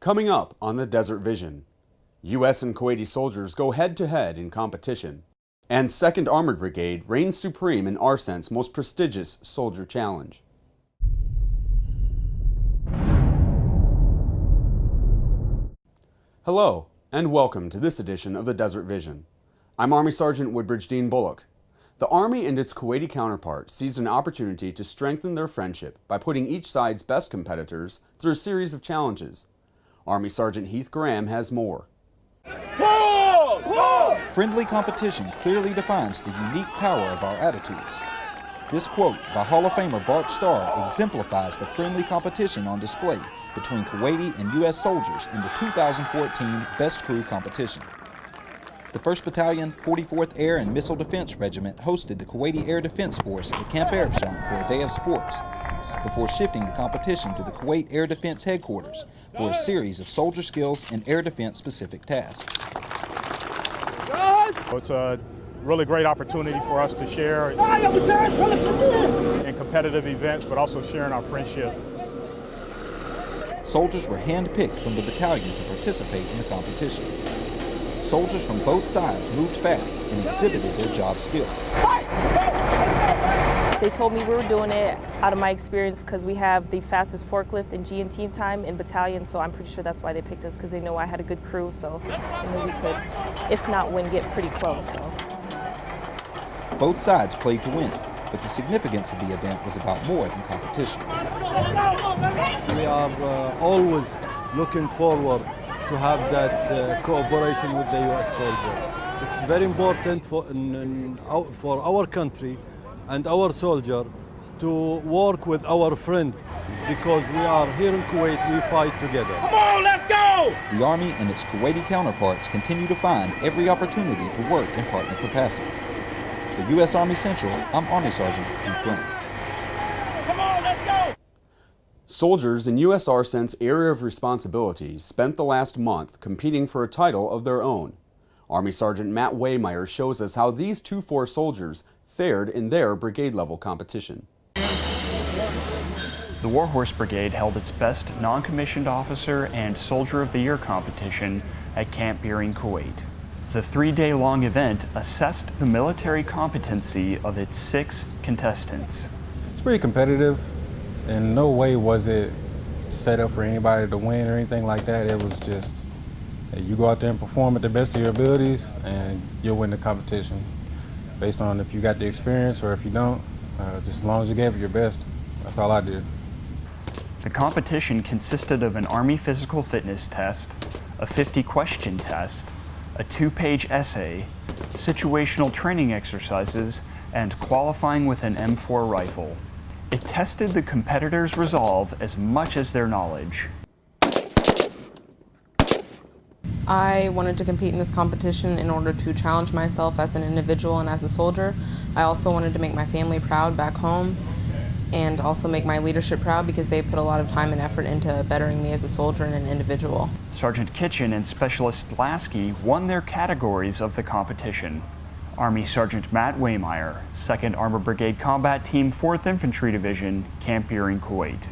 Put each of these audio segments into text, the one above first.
Coming up on the Desert Vision, U.S. and Kuwaiti soldiers go head-to-head in competition, and 2nd Armored Brigade reigns supreme in ARCENT's most prestigious soldier challenge. Hello, and welcome to this edition of the Desert Vision. I'm Army Sergeant Woodbridge Dean Bullock. The Army and its Kuwaiti counterpart seized an opportunity to strengthen their friendship by putting each side's best competitors through a series of challenges. Army Sergeant Heath Graham has more. Friendly competition clearly defines the unique power of our attitudes. This quote by Hall of Famer Bart Starr exemplifies the friendly competition on display between Kuwaiti and U.S. soldiers in the 2014 Best Crew competition. The 1st Battalion, 44th Air and Missile Defense Regiment hosted the Kuwaiti Air Defense Force at Camp Arifjan for a day of sports, before shifting the competition to the Kuwait Air Defense Headquarters for a series of soldier skills and air defense specific tasks. It's a really great opportunity for us to share in competitive events, but also sharing our friendship. Soldiers were hand-picked from the battalion to participate in the competition. Soldiers from both sides moved fast and exhibited their job skills. They told me we were doing it out of my experience because we have the fastest forklift and G&T time in battalion, so I'm pretty sure that's why they picked us, because they know I had a good crew, so I knew we could, if not win, get pretty close. So. Both sides played to win, but the significance of the event was about more than competition. We are always looking forward to have that cooperation with the U.S. soldier. It's very important for our country and our soldier to work with our friend, because we are here in Kuwait, we fight together. Come on, let's go! The Army and its Kuwaiti counterparts continue to find every opportunity to work in partner capacity. For U.S. Army Central, I'm Army Sergeant Heath Graham. Come on, let's go! Soldiers in U.S. ARCENT's area of responsibility spent the last month competing for a title of their own. Army Sergeant Matt Waymeyer shows us how these 2-4 soldiers fared in their brigade-level competition. The Warhorse Brigade held its best non-commissioned officer and Soldier of the Year competition at Camp Beering, Kuwait. The 3-day-long event assessed the military competency of its 6 contestants. It's pretty competitive. In no way was it set up for anybody to win or anything like that. It was just, hey, you go out there and perform at the best of your abilities and you'll win the competition. Based on if you got the experience or if you don't, just as long as you gave it your best. That's all I did. The competition consisted of an Army physical fitness test, a 50-question test, a 2-page essay, situational training exercises, and qualifying with an M4 rifle. It tested the competitors' resolve as much as their knowledge. I wanted to compete in this competition in order to challenge myself as an individual and as a soldier. I also wanted to make my family proud back home and also make my leadership proud, because they put a lot of time and effort into bettering me as a soldier and an individual. Sergeant Kitchen and Specialist Lasky won their categories of the competition. Army Sergeant Matt Waymeyer, 2nd Armored Brigade Combat Team, 4th Infantry Division, Camp Beering, Kuwait.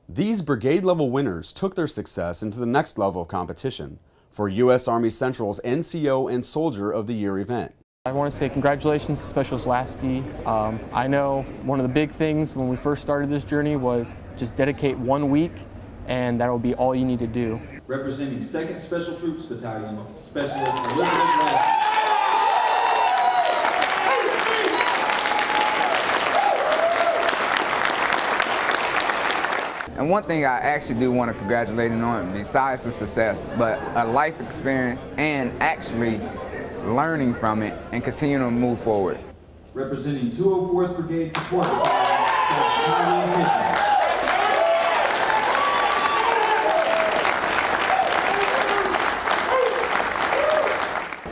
These brigade-level winners took their success into the next level of competition for U.S. Army Central's NCO and Soldier of the Year event. I want to say congratulations to Specialist Lasky. I know one of the big things when we first started this journey was just dedicate 1 week, and that will be all you need to do. Representing 2nd Special Troops Battalion, Specialist Elizabeth Lasky. And one thing I actually do want to congratulate him on, besides the success, but a life experience and actually learning from it and continuing to move forward. Representing 204th Brigade Support Battalion,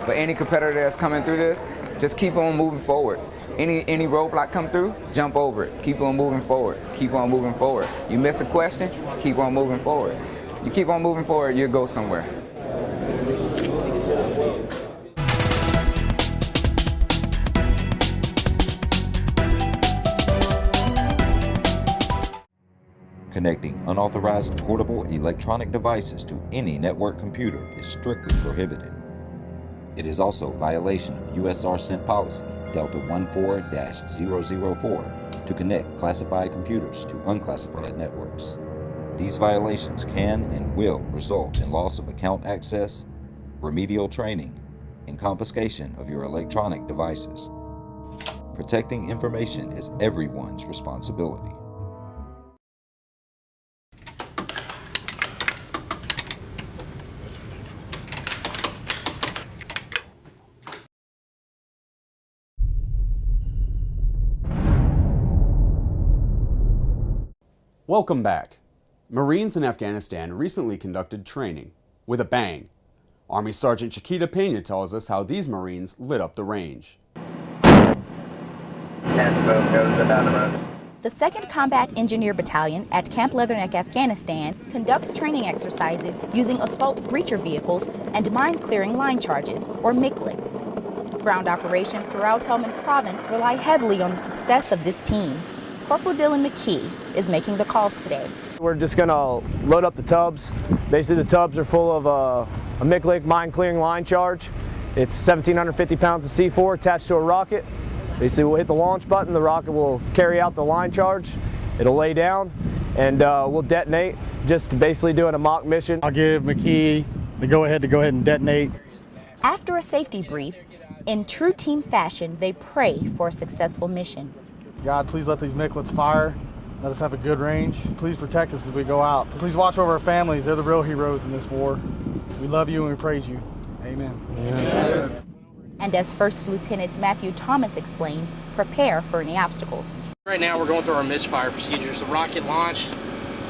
For any competitor that's coming through this, just keep on moving forward. Any roadblock come through, jump over it. Keep on moving forward. Keep on moving forward. You miss a question, keep on moving forward. You keep on moving forward, you'll go somewhere. Connecting unauthorized portable electronic devices to any network computer is strictly prohibited. It is also a violation of U.S. RCENT policy Delta 14-004 to connect classified computers to unclassified networks. These violations can and will result in loss of account access, remedial training, and confiscation of your electronic devices. Protecting information is everyone's responsibility. Welcome back. Marines in Afghanistan recently conducted training with a bang. Army Sergeant Chiquita Pena tells us how these Marines lit up the range. The 2nd Combat Engineer Battalion at Camp Leatherneck, Afghanistan conducts training exercises using assault breacher vehicles and mine-clearing line charges, or MCLICs. Ground operations throughout Helmand Province rely heavily on the success of this team. Corporal Dylan McKee is making the calls today. We're just going to load up the tubs. Basically, the tubs are full of a MCLIC mine-clearing line charge. It's 1,750 pounds of C4 attached to a rocket. Basically, we'll hit the launch button. The rocket will carry out the line charge. It'll lay down, and we'll detonate, just basically doing a mock mission. I'll give McKee the go-ahead to go ahead and detonate. After a safety brief, in true team fashion, they pray for a successful mission. God, please let these MCLICs fire. Let us have a good range. Please protect us as we go out. Please watch over our families. They're the real heroes in this war. We love you and we praise you. Amen. Amen. And as First Lieutenant Matthew Thomas explains, prepare for any obstacles. Right now we're going through our misfire procedures. The rocket launched,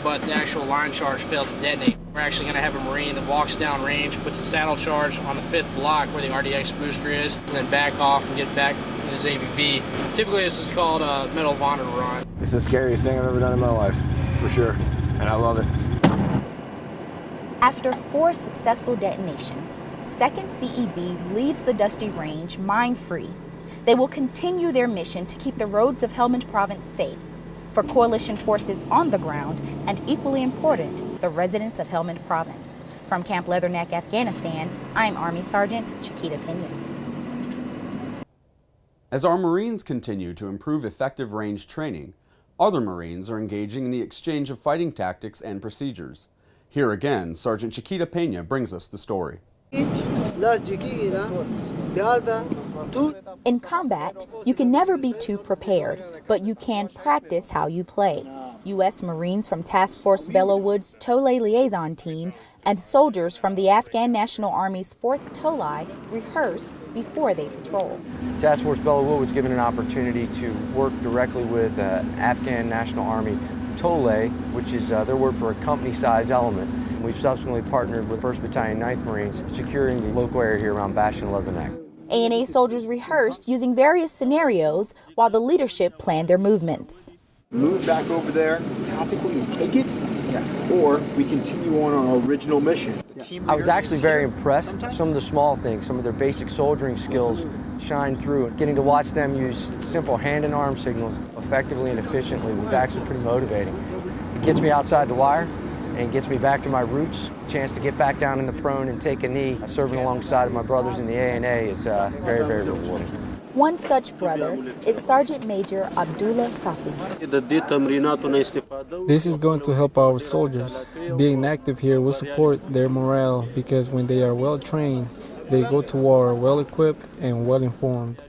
but the actual line charge failed to detonate. We're actually going to have a Marine that walks down range, puts a saddle charge on the 5th block where the RDX booster is, and then back off and get back in his AVV. Typically this is called a Medal of Honor run. It's the scariest thing I've ever done in my life, for sure, and I love it. After 4 successful detonations, 2nd CEB leaves the dusty range mine-free. They will continue their mission to keep the roads of Helmand Province safe for coalition forces on the ground, and equally important, the residents of Helmand Province. From Camp Leatherneck, Afghanistan, I'm Army Sergeant Chiquita Pena. As our Marines continue to improve effective range training, other Marines are engaging in the exchange of fighting tactics and procedures. Here again, Sergeant Chiquita Pena brings us the story. In combat, you can never be too prepared, but you can practice how you play. U.S. Marines from Task Force Belleauwood's Tolai Liaison Team and soldiers from the Afghan National Army's 4th Tolai rehearse before they patrol. Task Force Belleauwood was given an opportunity to work directly with Afghan National Army Tolai, which is their word for a company-size element. We've subsequently partnered with 1st Battalion 9th Marines, securing the local area here around Bash and Leatherneck. ANA soldiers rehearsed using various scenarios while the leadership planned their movements. Move back over there tactically and take it, or we continue on our original mission. I was actually very impressed. Some of the small things, some of their basic soldiering skills shine through. Getting to watch them use simple hand and arm signals effectively and efficiently was actually pretty motivating. It gets me outside the wire and gets me back to my roots. A chance to get back down in the prone and take a knee, serving alongside of my brothers in the ANA is very, very rewarding. One such brother is Sergeant Major Abdullah Safi. This is going to help our soldiers. Being active here will support their morale because when they are well trained, they go to war well equipped and well informed.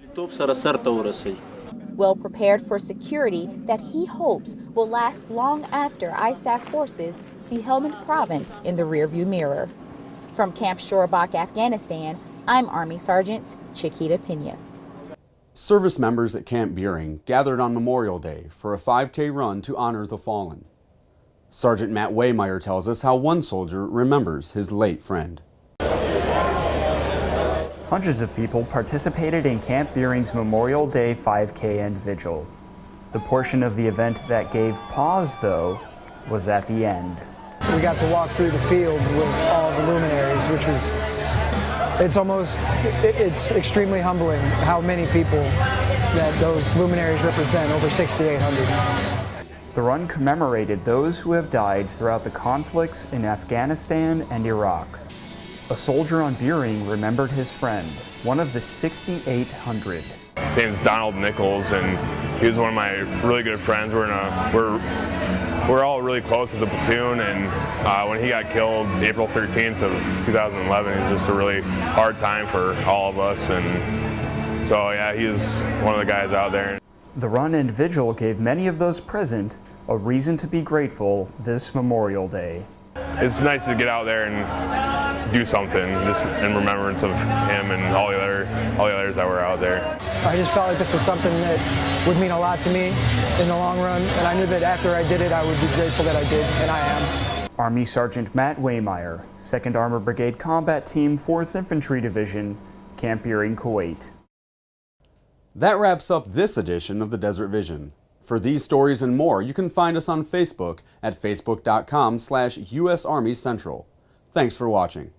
Well prepared for security that he hopes will last long after ISAF forces see Helmand Province in the rearview mirror. From Camp Shorabak, Afghanistan, I'm Army Sergeant Chiquita Pena. Service members at Camp Buehring gathered on Memorial Day for a 5K run to honor the fallen. Sergeant Matt Waymeyer tells us how one soldier remembers his late friend. Hundreds of people participated in Camp Buehring's Memorial Day 5K and vigil. The portion of the event that gave pause, though, was at the end. We got to walk through the field with all the luminaries, which was, it's extremely humbling how many people that those luminaries represent, over 6,800. The run commemorated those who have died throughout the conflicts in Afghanistan and Iraq. A soldier on Beering remembered his friend, one of the 6,800. His name's Donald Nichols, and he was one of my really good friends. We're all really close as a platoon, and when he got killed April 13th of 2011, it was just a really hard time for all of us, and so yeah, he was one of the guys out there. The run and vigil gave many of those present a reason to be grateful this Memorial Day. It's nice to get out there and do something, just in remembrance of him and all the others that were out there. I just felt like this was something that would mean a lot to me in the long run, and I knew that after I did it, I would be grateful that I did, and I am. Army Sergeant Matt Waymeyer, 2nd Armored Brigade Combat Team, 4th Infantry Division, Camp Beering, Kuwait. That wraps up this edition of the Desert Vision. For these stories and more, you can find us on Facebook at facebook.com/US Army Central. Thanks for watching.